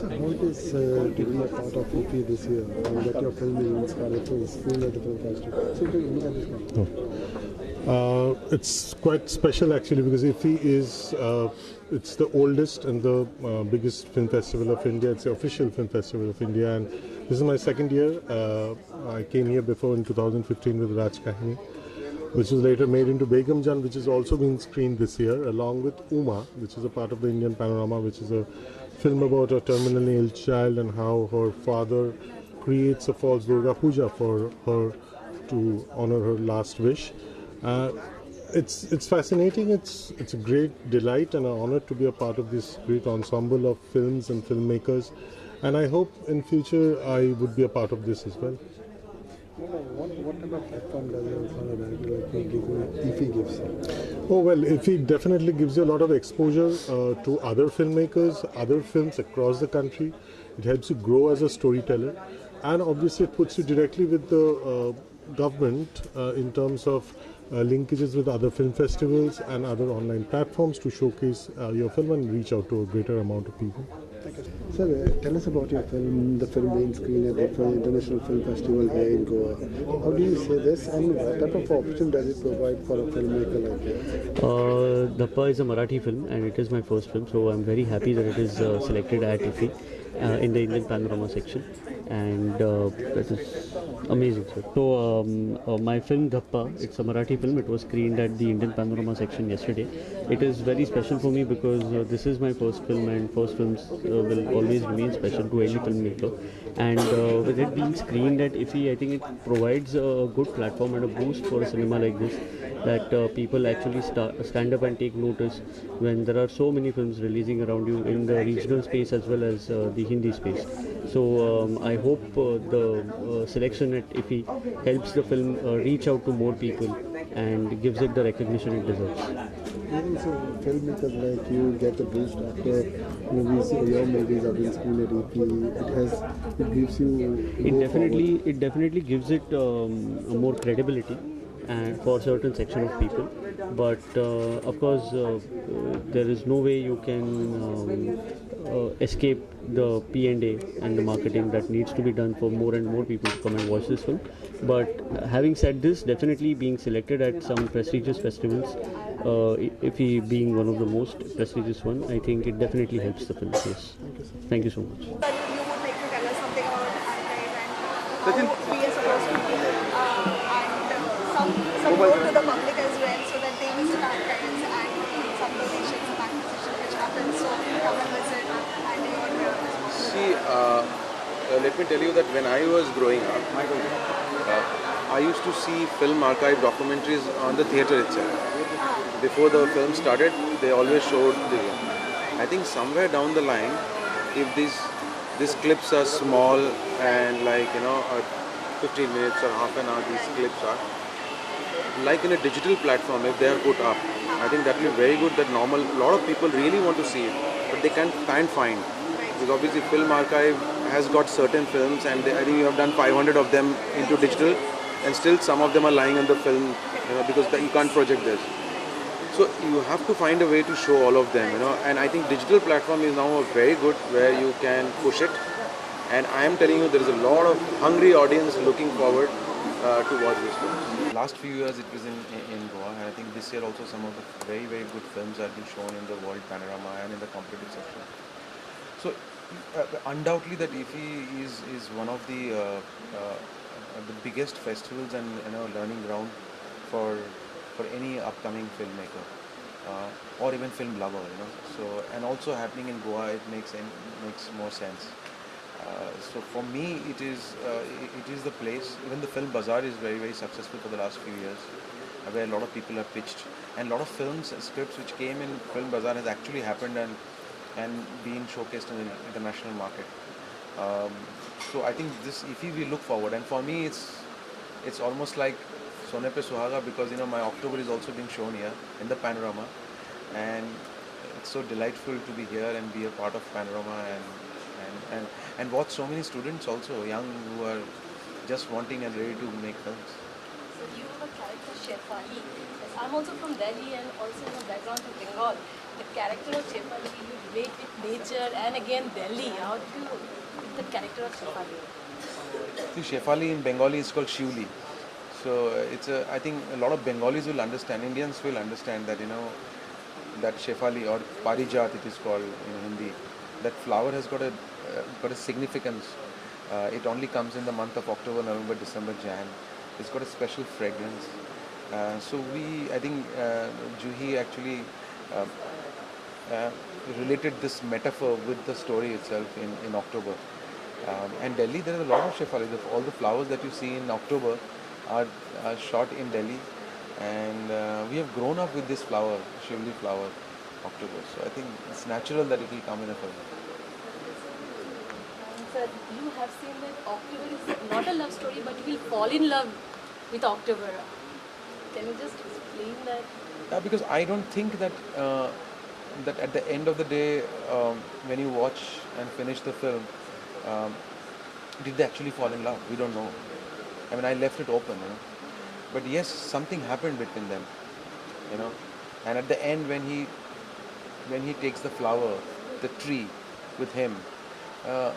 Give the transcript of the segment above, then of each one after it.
So how it is to be a part of IFFI this year and that your film is inspired to screen at the film festival? So you look at this one. It's quite special actually because IFFI is it's the oldest and the biggest film festival of India. It's the official film festival of India, and this is my second year. I came here before in 2015 with Raj Kahini, which was later made into Begum Jan, which is also being screened this year, along with Uma, which is a part of the Indian Panorama, which is a film about a terminally ill child and how her father creates a false Durga Puja for her to honor her last wish. It's fascinating. It's a great delight and an honor to be a part of this great ensemble of films and filmmakers, and I hope in future I would be a part of this as well. What type of platform does IFFI gives? Oh well, IFFI definitely gives you a lot of exposure to other filmmakers, other films across the country. It helps you grow as a storyteller, and obviously it puts you directly with the government in terms of linkages with other film festivals and other online platforms to showcase your film and reach out to a greater amount of people. Sir, tell us about your film, the film being screened at the International Film Festival here in Goa. How do you say this and what type of opportunity does it provide for a filmmaker like you? Dhappa is a Marathi film and it is my first film, so I'm very happy that it is selected at IFFI in the Indian Panorama section, and that is amazing, sir. So my film Dhappa, it's a Marathi film. It was screened at the Indian Panorama section yesterday. It is very special for me because this is my first film, and first films will always remain special to any filmmaker. And with it being screened at IFFI, I think it provides a good platform and a boost for a cinema like this, that people actually stand up and take notice when there are so many films releasing around you in the regional space as well as the Hindi space. So I hope the selection at IFFI helps the film reach out to more people and gives it the recognition it deserves. Even so, filmmakers like you get a boost after your movies have been screened at IFFI. It gives you. It definitely gives it more credibility and for a certain section of people, but of course there is no way you can escape the P&A and the marketing that needs to be done for more and more people to come and watch this film. But having said this, definitely being selected at some prestigious festivals, IFFI being one of the most prestigious one, I think it definitely helps the film. Yes. Thank you so much. You would like to tell us something about archive and how we are supposed to do and some more to the public as well, so that they visit archives and some donations and acquisition which happens, so come and visit and your See, let me tell you that when I was growing up, I used to see film archive documentaries on the theatre itself. Before the film started, they always showed the. I think somewhere down the line, if these clips are small and 15 minutes or half an hour, these clips are like in a digital platform. If they are put up, I think that will be very good. That a lot of people really want to see it, but they can't find. Because obviously, Film Archive has got certain films, and I think you have done 500 of them into digital, and still some of them are lying on the film, because you can't project this. So you have to find a way to show all of them, and I think digital platform is now a very good where you can push it. And I am telling you, there is a lot of hungry audience looking forward to watch this film. Last few years it was in Goa, and I think this year also some of the very, very good films are being shown in the World Panorama and in the competitive section. So undoubtedly that IFFI is one of the biggest festivals and learning ground for any upcoming filmmaker or even film lover. So, and also happening in Goa, it makes more sense. So for me, it is the place. Even the Film Bazaar is very, very successful for the last few years, where a lot of people have pitched, and a lot of films and scripts which came in Film Bazaar has actually happened and been showcased in the international market. So I think this IFFI we look forward, and for me it's almost like Sone Pe Suhaga, because my October is also being shown here in the Panorama, and it's so delightful to be here and be a part of Panorama and watch so many students also, young, who are just wanting and ready to make films. So you have a character Shefali. I'm also from Delhi and also in the background of Bengal. the character of Shefali, you relate with nature and again Delhi. How do you with the character of Shefali? See, Shefali in Bengali is called Shivli. So I think a lot of Bengalis will understand, Indians will understand that, that Shefali or Parijat it is called in Hindi, that flower has got a significance. It only comes in the month of October, November, December, Jan. It's got a special fragrance. So I think Juhi actually related this metaphor with the story itself in October. And Delhi, there are a lot of Shefali. All the flowers that you see in October are shot in Delhi. And we have grown up with this flower, Shivli flower, October. So I think it's natural that it will come in a film. Sir, you have seen that October is not a love story, but you will fall in love with October. Can you just explain that? Because I don't think that that at the end of the day, when you watch and finish the film, did they actually fall in love? We don't know. I mean, I left it open, But yes, something happened between them, And at the end, when he takes the flower, the tree, with him, I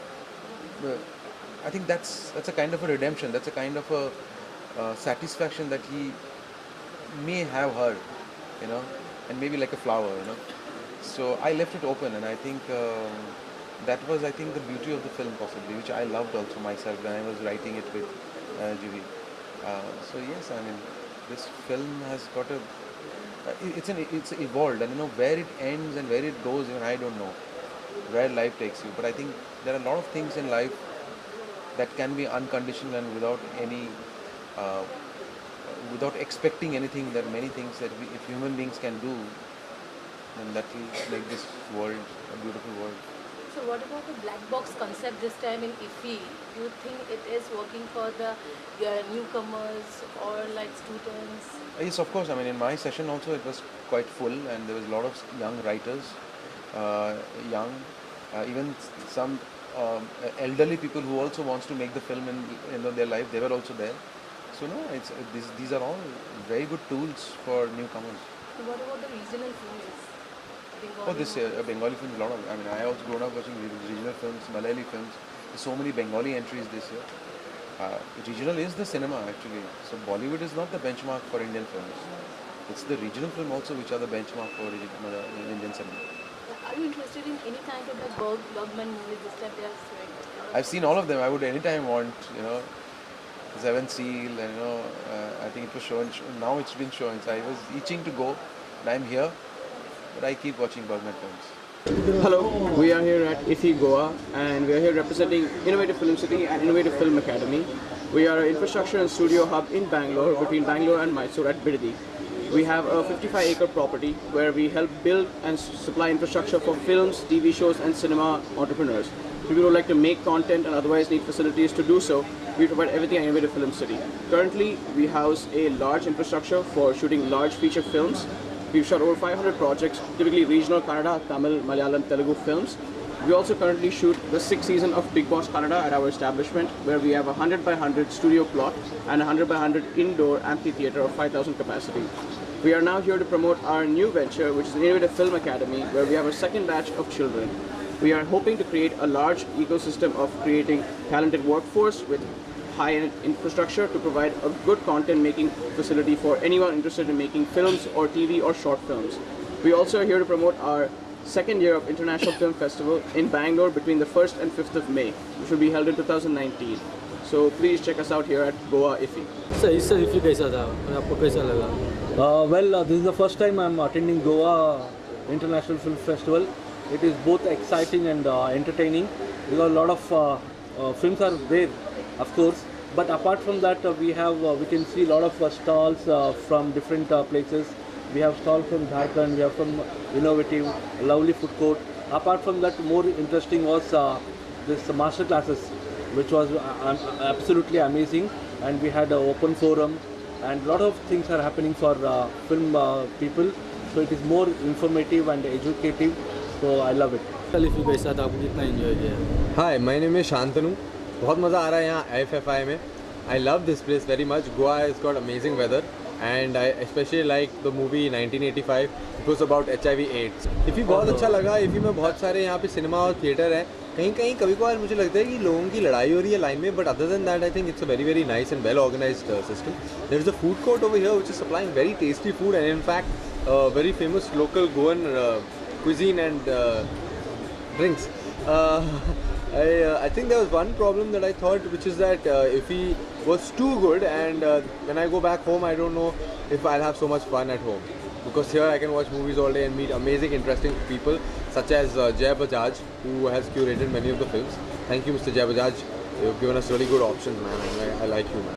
think that's a kind of a redemption. That's a kind of a satisfaction that he may have heard, and maybe like a flower, So I left it open, and I think that was, the beauty of the film possibly, which I loved also myself when I was writing it with Juhi. So yes, I mean, this film has got it's evolved, and where it ends and where it goes, even I don't know where life takes you. But I think there are a lot of things in life that can be unconditional and without any, without expecting anything. There are many things that if human beings can do, then that will make this world a beautiful world. So what about the black box concept this time in IFFI? Do you think it is working for the newcomers or like students? Yes, of course. I mean, in my session also it was quite full, and there was a lot of young writers, even some elderly people who also wants to make the film in their life. They were also there. So no, these are all very good tools for newcomers. So what about the regional films? This year, Bengali films, a lot of. I mean, I also grown up watching regional films, Malayali films. There's so many Bengali entries this year. Regional is the cinema actually. So Bollywood is not the benchmark for Indian films. It's the regional film also which are the benchmark for Indian cinema. Are you interested in any kind of like Bergman movies this time? They are showing. I've seen all of them. I would anytime want, Seven Seal, and I think it was shown. Now it's been shown. So I was itching to go, and I'm here. But I keep watching Bergman films. Hello, we are here at IFFI Goa, and we are here representing Innovative Film City and Innovative Film Academy. We are an infrastructure and studio hub in Bangalore, between Bangalore and Mysore at Bidadi. We have a 55-acre property where we help build and supply infrastructure for films, TV shows and cinema entrepreneurs. People who like to make content and otherwise need facilities to do so, we provide everything at Innovative Film City. Currently, we house a large infrastructure for shooting large feature films. We've shot over 500 projects, typically regional Kannada, Tamil, Malayalam, Telugu films. We also currently shoot the 6th season of Bigg Boss Kannada at our establishment, where we have a 100 by 100 studio plot and a 100 by 100 indoor amphitheater of 5,000 capacity. We are now here to promote our new venture, which is Innovative Film Academy, where we have a second batch of children. We are hoping to create a large ecosystem of creating talented workforce with high-end infrastructure to provide a good content making facility for anyone interested in making films or TV or short films. We also are here to promote our second year of International Film Festival in Bangalore between the 1st and 5th of May, which will be held in 2019. So please check us out here at Goa IFFI. Sir इससे IFFI कैसा था? आपको कैसा लगा? Well, this is the first time I'm attending Goa International Film Festival. It is both exciting and entertaining because a lot of films are there, of course. But apart from that, we can see a lot of stalls from different places. We have stalls from Jharkhand, we have from Innovative, lovely food court. Apart from that, more interesting was this master classes, which was absolutely amazing. And we had an open forum, and a lot of things are happening for film people. So it is more informative and educative. So I love it. Hi, my name is Shantanu. बहुत मज़ा आ रहा है यहाँ IFFI में. I love this place very much. Goa has got amazing weather and I especially like the movie 1985. It was about HIV/AIDS. इफ़ी बहुत अच्छा लगा. इफ़ी में बहुत सारे यहाँ पे सिनेमा और थिएटर है. कहीं कहीं कभी कभार मुझे लगता है कि लोगों की लड़ाई हो रही है लाइन में, but other than that I think it's a very very nice and well organized system. There is a food court over here which is supplying very tasty food, and in fact very famous local Goan cuisine and drinks. I think there was one problem that I thought, which is that if he was too good, and when I go back home, I don't know if I'll have so much fun at home. Because here I can watch movies all day and meet amazing, interesting people, such as Jay Bajaj, who has curated many of the films. Thank you, Mr. Jay Bajaj. You've given us really good options, man. I like you, man.